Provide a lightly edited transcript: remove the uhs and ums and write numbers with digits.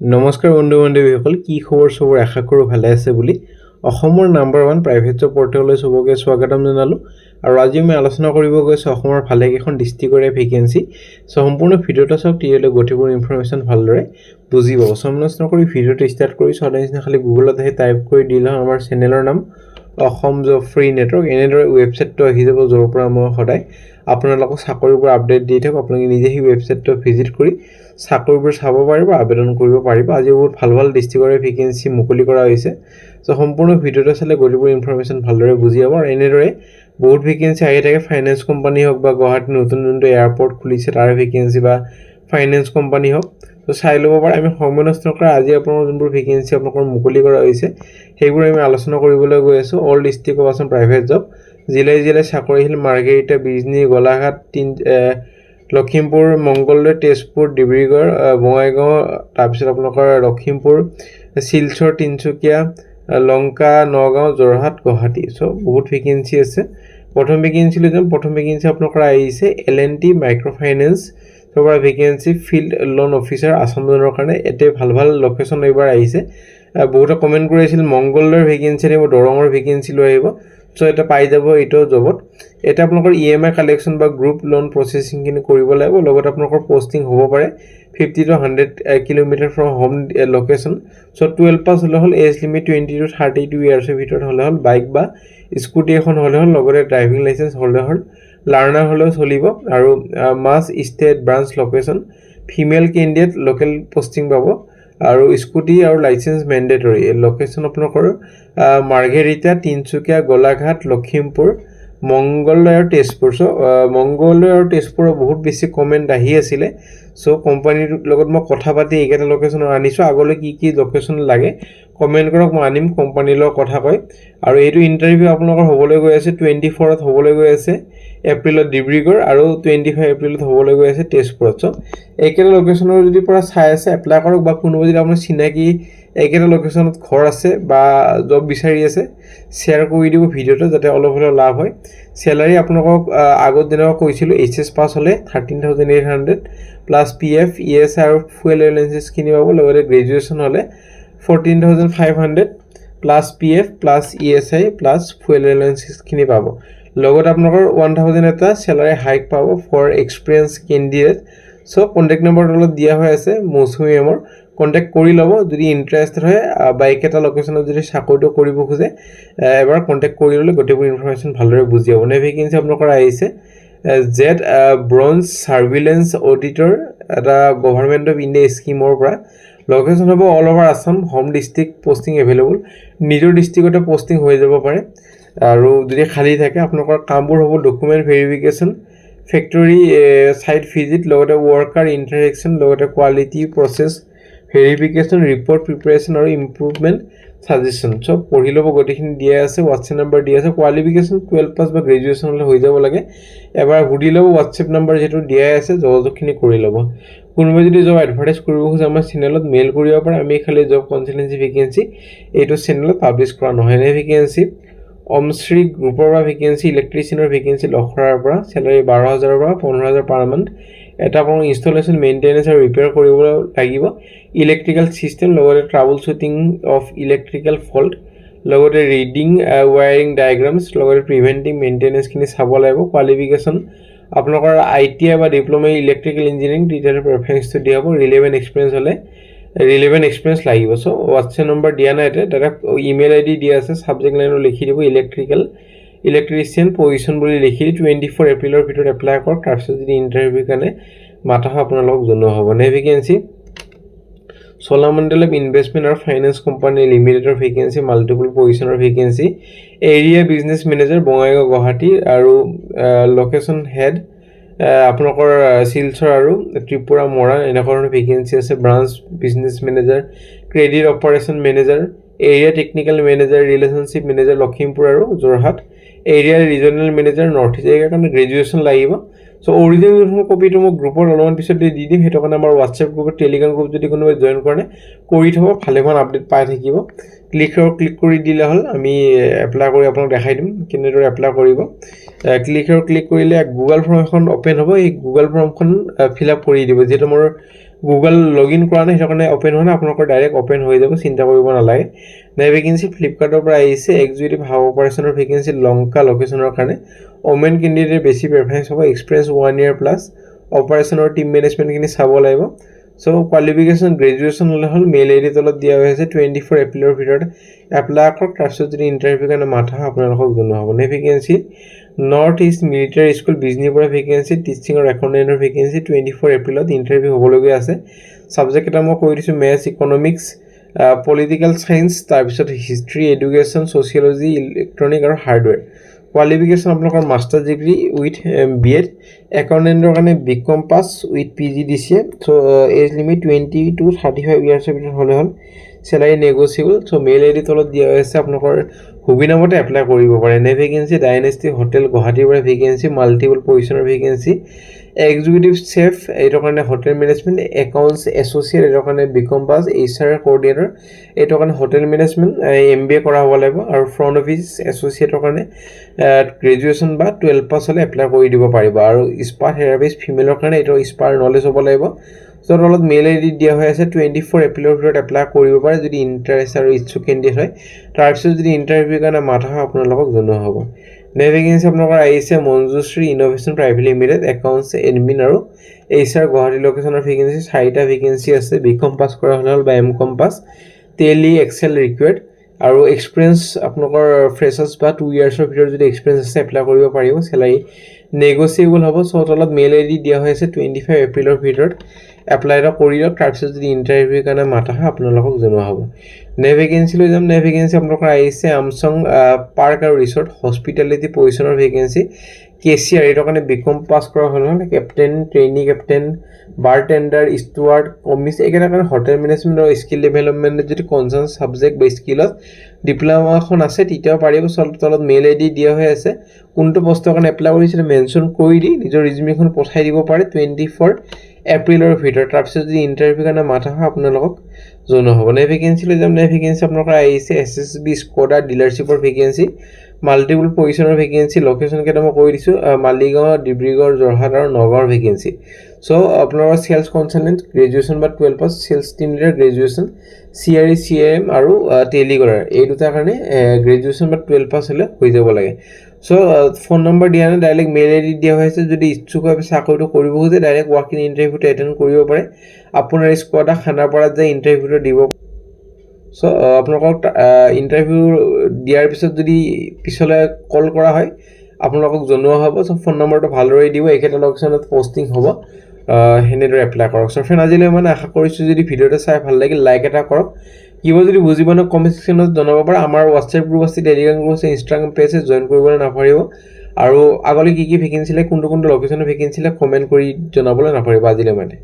নমস্কাৰ বন্ধু বান্ধৱীসকল, কি খবৰ? চবৰ আশা কৰোঁ ভালে আছে বুলি। অসমৰ নাম্বাৰ 1 প্ৰাইভেট জব পৰ্টেললৈ চবকে স্বাগতম জনালোঁ। আৰু আজি মই আলোচনা কৰিব গৈছোঁ অসমৰ ভালেকেইখন ডিষ্ট্ৰিক্টৰে ভেকেঞ্চি। সম্পূৰ্ণ ভিডিঅ'টো চাওক, তেতিয়ালৈ গোটেইবোৰ ইনফৰমেশ্যন ভালদৰে বুজি পাব। আলোচনা কৰি ভিডিঅ'টো ষ্টাৰ্ট কৰি সদায় নিচিনা খালি গুগলত আহি টাইপ কৰি দিলে আমাৰ চেনেলৰ নাম অসম জব ফ্ৰী নেটৱৰ্ক। এনেদৰে ৱেবছাইটটো আহি যাব, য'ৰ পৰা মই সদায় আপোনালোকক চাকৰিবোৰ আপডেট দি থাকোঁ। আপোনালোকে নিজে সেই ৱেবছাইটটো ভিজিট কৰি চাকৰিবোৰ চাব পাৰিব, আবেদন কৰিব পাৰিব। আজি বহুত ভাল ভাল ডিষ্ট্ৰিক্টৰে ভেকেঞ্চি মুকলি কৰা হৈছে। সম্পূৰ্ণ ভিডিঅ'টো চালে গোটেইবোৰ ইনফৰমেশ্যন ভালদৰে বুজি পাব। আৰু এনেদৰে বহুত ভেকেঞ্চি আহি থাকে, ফাইনেন্স কোম্পানী হওক বা গুৱাহাটীৰ নতুন যোনটো এয়াৰপৰ্ট খুলিছে তাৰ ভেকেঞ্চি বা ফাইনেন্স কোম্পানী হওক, চাই ল'ব পাৰে। আমি সময় নষ্ট নকৰা আজি আপোনালোকৰ যোনবোৰ ভেকেঞ্চি আপোনালোকৰ মুকলি কৰা হৈছে সেইবোৰ আমি আলোচনা কৰিবলৈ গৈ আছোঁ। All district of Assam private job, জিলাই জিলাই চাকৰিশীল মাৰ্ঘেৰিটা, বিজনী, গোলাঘাট, লখিমপুৰ, মংগলদৈ, তেজপুৰ, ডিব্ৰুগড়, বঙাইগাঁও, তাৰপিছত আপোনালোকৰ লখিমপুৰ, শিলচৰ, তিনিচুকীয়া, লংকা, নগাঁও, যোৰহাট, গুৱাহাটী। বহুত ভেকেঞ্চি আছে। প্ৰথম ভেকেঞ্চিলৈ যাম। প্ৰথম ভেকেঞ্চি আপোনালোকৰ আহিছে L&T মাইক্ৰ' ফাইনেন্স পৰা vacancy field loan officer Assam জোনৰ কাৰণে। এতে ভাল ভাল লোকেশ্যন এইবাৰ আহিছে। বহুতে কমেণ্ট কৰি আছিল মংগলদৈৰ ভেকেঞ্চি আহিব, দৰঙৰ ভেকেঞ্চি লৈ আহিব। এটা পাই যাব এইটো জবত। এটা আপোনালোকৰ EMI কালেকশ্যন বা গ্ৰুপ লোন প্ৰচেছিংখিনি কৰিব লাগিব। লগতে আপোনালোকৰ পষ্টিং হ'ব পাৰে 50 to 100 kilometre from home location. 12 পাছ হ'লে হ'ল, এজ লিমিট 20 to 32 ইয়াৰ্ছৰ ভিতৰত হ'লে হ'ল, বাইক বা স্কুটি এখন হ'লে হ'ল, লগতে ড্ৰাইভিং লাইচেঞ্চ হ'লে হ'ল, লাৰ্ণাৰ হ'লেও চলিব। আৰু মাছ state branch location, female candidate local posting পাব। আৰু স্কুটি আৰু লাইচেঞ্চ মেণ্ডেটৰী। লোকেশ্যন আপোনালোকৰ মাৰ্ঘেৰিটা, তিনিচুকীয়া, গোলাঘাট, লখিমপুৰ, মংগলদৈ আৰু তেজপুৰ। মংগলদৈ আৰু তেজপুৰৰ বহুত বেছি কমেণ্ট আহি আছিলে। কোম্পানীৰ লগত মই কথা পাতি এইকেইটা লোকেশ্যনৰ আনিছোঁ। আগলৈ কি কি লোকেশ্যন লাগে কমেণ্ট কৰক, মই আনিম। কোম্পানীৰ লগত কথা কয়। আৰু এইটো ইণ্টাৰভিউ আপোনালোকৰ হ'বলৈ গৈ আছে 24ত হ'বলৈ গৈ আছে এপ্ৰিলত ডিব্ৰুগড়, আৰু 25 এপ্ৰিলত হ'বলৈ গৈ আছে তেজপুৰত। এইকেইটা লোকেশ্যনৰ যদি পৰা চাই আছে এপ্লাই কৰক, বা কোনোবা যদি আপোনাৰ চিনাকি এইকেইটা লোকেশ্যনত ঘৰ আছে বা জব বিচাৰি আছে শ্বেয়াৰ কৰি দিব ভিডিঅ'টো, যাতে অলপ হ'লেও লাভ হয়। চেলাৰী আপোনালোকক আগত যেনেকুৱা কৈছিলোঁ, HS পাছ হ'লে 13,800 প্লাছ PF, ESI আৰু ফুৱেল এলাউঞ্চেছখিনি পাব। লগতে গ্ৰেজুৱেশ্যন হ'লে 14,500 plus PF plus ESI plus fuel এলাউঞ্চেছখিনি পাব। লগত আপোনালোকৰ 1,000 এটা চেলাৰী হাইক পাব for experience candidate. Contact number তলত দিয়া হৈ আছে মৌচুমী মেমৰ, কণ্টেক্ট কৰি ল'ব যদি ইণ্টাৰেষ্টেড হয়, বা এইকেইটা লোকেশ্যনত যদি চাকৰিটো কৰিব খোজে এবাৰ কণ্টেক্ট কৰি ল'লে গোটেইবোৰ ইনফৰমেশ্যন ভালদৰে বুজি পাব। ভেকেঞ্চি আপোনালোকৰ আহিছে জেড ব্ৰঞ্জ ছাৰ্ভিলেঞ্চ অডিটৰ, এটা গভৰ্ণমেণ্ট অফ ইণ্ডিয়া স্কিমৰ পৰা। লোকেশ্যন হ'ব all over Assam, home district posting available. নিজৰ ডিষ্ট্ৰিক্টতে পষ্টিং হৈ যাব পাৰে। আৰু যদি খালী থাকে আপোনালোকৰ কামবোৰ হ'ব ডকুমেণ্ট ভেৰিফিকেশ্যন, ফেক্টৰী চাইট ভিজিট, লগতে ৱৰ্কাৰ ইণ্টাৰেকশ্যন, লগতে quality process verification, report preparation আৰু ইম্প্ৰুভমেণ্ট ছাজেশ্যন। পঢ়ি ল'ব, গোটেইখিনি দিয়া আছে। হোৱাটছএপ নম্বৰ দিয়া আছে। কোৱালিফিকেশ্যন 12 পাছ বা গ্ৰেজুৱেশ্যন হ'লে হৈ যাব লাগে। এবাৰ সুধি ল'ব, হোৱাটছএপ নম্বৰ যিহেতু দিয়াই আছে, যোগাযোগখিনি কৰি ল'ব। কোনোবাই যদি জব এডভাৰটাইজ কৰিব খোজে আমাৰ চেনেলত মেইল কৰিব পাৰে। আমি খালি জব কনচালটেঞ্চি ভেকেঞ্চি এইটো চেনেলত পাব্লিছ কৰা নহয়। ভেকেঞ্চি অমশ্ৰী গ্ৰুপৰ পৰা ভেকেঞ্চি, ইলেক্ট্ৰিচিয়ানৰ ভেকেঞ্চি লখৰাৰ পৰা, চেলাৰী 12,000 পৰা 15,000 পাৰ মান্থ। এটা আপোনাক ইনষ্টলেশ্যন, মেইনটেনেঞ্চ আৰু ৰিপেয়াৰ কৰিব লাগিব ইলেক্ট্ৰিকেল ছিষ্টেম, লগতে trouble shooting of electrical fault, লগতে ৰিডিং ৱায়াৰিং ডায়েগ্ৰামছ, লগতে প্ৰিভেণ্টিং মেইনটেনেঞ্চখিনি চাব লাগিব। কোৱালিফিকেশ্যন আপোনালোকৰ ITI বা ডিপ্ল'মা ইলেক্ট্ৰিকেল ইঞ্জিনিয়াৰিং, তেতিয়াহ'লে প্ৰেফাৰেঞ্চটো দিয়া হ'ব। ৰিলেভেণ্ট এক্সপিৰিয়েঞ্চ হ'লে ৰিলেভেণ্ট এক্সপিৰিয়েঞ্চ লাগিব। হোৱাটছএপ নম্বৰ দিয়া নাই, তাতে ইমেইল ID দিয়া আছে। ছাবজেক্ট লাইনত লিখি দিব ইলেক্ট্ৰিচিয়ান পজিশ্যন বুলি লিখি দি 24 এপ্ৰিলৰ ভিতৰত এপ্লাই কৰক। তাৰপিছত যদি ইণ্টাৰভিউৰ কাৰণে মাতা হয় আপোনালোকক জনোৱা হ'ব। ভেকেঞ্চি চোলামণ্ডলম ইনভেষ্টমেণ্ট আৰু ফাইনেন্স কোম্পানী লিমিটেডৰ ভেকেঞ্চি, মাল্টিপল পজিশ্যনৰ vacancy. Area business manager, Bongaigaon, Guwahati. আৰু লোকেশ্যন হেড আপোনালোকৰ শিলচৰ আৰু ত্ৰিপুৰা, মৰাণ, এনেকুৱা ধৰণৰ ভেকেঞ্চি আছে। Branch business manager, credit operation manager, area technical manager, relationship manager Lakhimpur আৰু Jorhat, area regional manager north east. এই কাৰণে গ্ৰেজুৱেশ্যন লাগিব। অৰিজিনেল কপিটো মোক গ্ৰুপত অলপমান পিছত দি দিম। সেইটো কাৰণে আমাৰ হোৱাটছএপ গ্ৰুপত, টেলিগ্ৰাম গ্ৰুপ যদি কোনোবাই জইন কৰে কৰি থ'ব, ভালেমান আপডেট পাই থাকিব। ক্লিক কৰি দিলে হ'ল, আমি এপ্লাই কৰি আপোনাক দেখাই দিম কেনেদৰে এপ্লাই কৰিব। ক্লিক কৰিলে গুগল ফৰ্ম এখন অ'পেন হ'ব। এই গুগল ফৰ্মখন ফিল আপ কৰি দিব। যিহেতু মোৰ গুগল লগইন কৰা নাই সেইটো কাৰণে ওপেন হোৱা নাই আপোনালোকৰ ডাইৰেক্ট ওপেন হৈ যাব চিন্তা কৰিব নালাগে নাই ভেকেন্সি ফ্লিপকাৰ্টৰ পৰা আহিছে এক্সিকিউটিভ হাব অপাৰেশ্যনৰ ভেকেন্সি লংকা লোকেশ্যনৰ কাৰণে ওমেন কেণ্ডিডেট বেছি প্ৰেফাৰেন্স হ'ব এক্সপিৰিয়েন্স 1 ইয়াৰ প্লাছ অপাৰেশ্যনৰ টিম মেনেজমেণ্টখিনি চাব লাগিব সো কোৱালিফিকেশ্যন গ্ৰেজুৱেশ্যন হ'লে হ'ল মেইল আইডি তলত দিয়া হৈ আছে 24 এপ্ৰিলৰ ভিতৰত এপ্লাই কৰক তাৰপিছত যদি ইণ্টাৰভিউ কাৰণে মাথা আপোনালোকক জনোৱা হ'ব নে vacancy north east military school বিজনীৰ পৰা ভেকেন্সি টিচিং আৰু একাউণ্টেণ্টৰ ভেকেন্সি 24 এপ্ৰিলত ইণ্টাৰভিউ হ'বলগীয়া আছে সাবজেক্ট এটা মই কৈ দিছোঁ মেথছ ইকনমিক্স পলিটিকেল সায়েন্স তাৰপিছত হিষ্ট্ৰী এডুকেশ্যন সোচিয়োলজি ইলেক্ট্ৰনিক আৰু হাৰ্ডৱেৰ কোৱালিফিকেশ্যন আপোনালোকৰ মাষ্টাৰ ডিগ্ৰী উইথ বিএড একাউণ্টেণ্টৰ কাৰণে BCom pass with PGDCA so age limit 20 to 35 ইয়াৰ্ছৰ ভিতৰত হ'লে হ'ল salary negotiable so mail ID তলত দিয়া হৈছে আপোনালোকৰ সুবিধামতে এপ্লাই কৰিব পাৰে নে ভেকেন্সি ডাইনেষ্টি হোটেল গুৱাহাটীৰ পৰা ভেকেন্সি মাল্টিপল পজিশ্যনৰ ভেকেন্সি এক্সিকিউটিভ চেফ এইটোৰ কাৰণে হোটেল মেনেজমেণ্ট একাউণ্টছ এছ'চিয়েট এইটোৰ কাৰণে বিকম পাছ এইচআৰ কোঅৰ্ডিনেটৰ এইটোৰ কাৰণে হোটেল মেনেজমেণ্ট MBA কৰা হ'ব লাগিব আৰু ফ্ৰণ্ট অফিচ এছ'চিয়েটৰ কাৰণে গ্ৰেজুৱেশ্যন বা 12 পাছ হ'লে এপ্লাই কৰি দিব পাৰিব আৰু স্পা থেৰাপিষ্ট ফিমেলৰ কাৰণে এইটো স্পাৰ নলেজ হ'ব লাগিব সো তলত মেইল আইডি দিয়া হৈ আছে 24 এপ্ৰিলৰ ভিতৰত এপ্লাই কৰিব পাৰে যদি ইণ্টাৰেষ্ট আৰু ইচ্ছুক কেণ্ডিডেট হয় তাৰপিছত যদি ইণ্টাৰভিউ কাৰণে মাথা হয় আপোনালোকক জনোৱা হ'ব নে ভেকেন্সি আপোনালোকৰ আহিছে Manjushri innovation private limited accounts admin আৰু এইচআৰ গুৱাহাটী লোকেশ্যনৰ ভেকেন্সি 4টা ভেকেন্সি আছে বিকম পাছ কৰা হ'লে হ'ল বা এমকম পাছ টেলি এক্সেল ৰিকুৱাৰ্ড আৰু এক্সপিৰিয়েন্স আপোনালোকৰ ফ্ৰেছাৰ্ছ বা 2 ইয়াৰ্ছৰ ভিতৰত যদি এক্সপিৰিয়েন্স আছে এপ্লাই কৰিব পাৰিব চেলাৰী নেগোচিয়েবল হ'ব সো তলত মেইল আইডি দিয়া হৈ আছে 25 এপ্ৰিলৰ ভিতৰত এপ্লাই এটা কৰি দিয়ক তাৰপিছত যদি ইণ্টাৰভিউ কাৰণে মাতা হয় আপোনালোকক জনোৱা হ'ব নে ভেকেন্সি লৈ যাম নে ভেকেন্সি আপোনালোকৰ আহিছে আমচং পাৰ্ক আৰু ৰিসৰ্ট হস্পিটেলিটি পজিশ্যনৰ ভেকেন্সি কেচিআৰ এইটোৰ কাৰণে বিকম পাছ কৰা হ'ল নহয় captain trainee captain bartender steward commis এইকেইটাৰ কাৰণে হোটেল মেনেজমেণ্ট আৰু স্কিল ডেভেলপমেণ্টত যদি কনচাৰ্ণ ছাবজেক্ট বা স্কিলত ডিপ্ল'মাখন আছে তেতিয়াও পাৰিব তলত মেইল আইডি দিয়া হৈ আছে কোনটো পষ্টৰ কাৰণে এপ্লাই কৰিছিলে মেনশ্যন কৰি দি নিজৰ ৰিজিউমিখন পঠাই দিব পাৰে 24 এপ্ৰিলৰ ভিতৰত তাৰপিছত যদি ইণ্টাৰভিউ কাৰণে মাথা হয় আপোনালোকক জনোৱা হ'ব নে ভেকেন্সি লৈ যাম নে ভেকেন্সি আপোনালোকৰ আহিছে SSB স্কোডা ডিলাৰশ্বিপৰ ভেকেন্সি মাল্টিপল পজিশ্যনৰ ভেকেন্সি লোকেশ্যন কেইটা মই কৈ দিছোঁ মালিগাঁও ডিব্ৰুগড় যোৰহাট আৰু নগাঁৱৰ ভেকেন্সি সো আপোনালোকৰ চেলছ কনচালটেণ্ট গ্ৰেজুৱেশ্যন বা 12 pass sales team leader graduation CRE CRM আৰু টেলি কৰাৰ এই দুটাৰ কাৰণে গ্ৰেজুৱেশ্যন বা 12 পাছ হ'লে হৈ যাব লাগে সো ফোন নম্বৰ দিয়া নাই ডাইৰেক্ট মেইল আইডি দিয়া হৈছে যদি ইচ্ছুক হয় চাকৰিটো কৰিব খোজে ডাইৰেক্ট ৱাক ইন ইণ্টাৰভিউটো এটেণ্ড কৰিব পাৰে আপোনাৰ স্কোৱাডা খানাপাৰাত যায় ইণ্টাৰভিউটো দিব সো আপোনালোকক ইণ্টাৰভিউ দিয়াৰ পিছত যদি পিছলৈ কল কৰা হয় আপোনালোকক জনোৱা হ'ব সো ফোন নম্বৰটো ভালদৰে দিব একেটা লোকেশ্যনত পষ্টিং হ'ব হেনেদৰে এপ্লাই কৰক সো ফ্ৰেণ্ড আজিলৈ মানে আশা কৰিছোঁ যদি ভিডিঅ'টো চাই ভাল লাগিল লাইক এটা কৰক কিবা যদি বুজিব না কমেণ্ট সেকশ্যনত জনাব পাৰে আমাৰ হোৱাটছএপ গ্ৰুপ আছে টেলিগ্ৰাম গ্ৰুপ আছে ইনষ্টাগ্ৰাম পেজ আছে জইন কৰিবলৈ নাপাহৰিব আৰু আগলৈ কি ভেকেন্সি লাগে কোনটো লোকেশ্যনৰ ভেকেন্সি লাগে কমেণ্ট কৰি জনাবলৈ নাপাহৰিব আজিলৈ মানে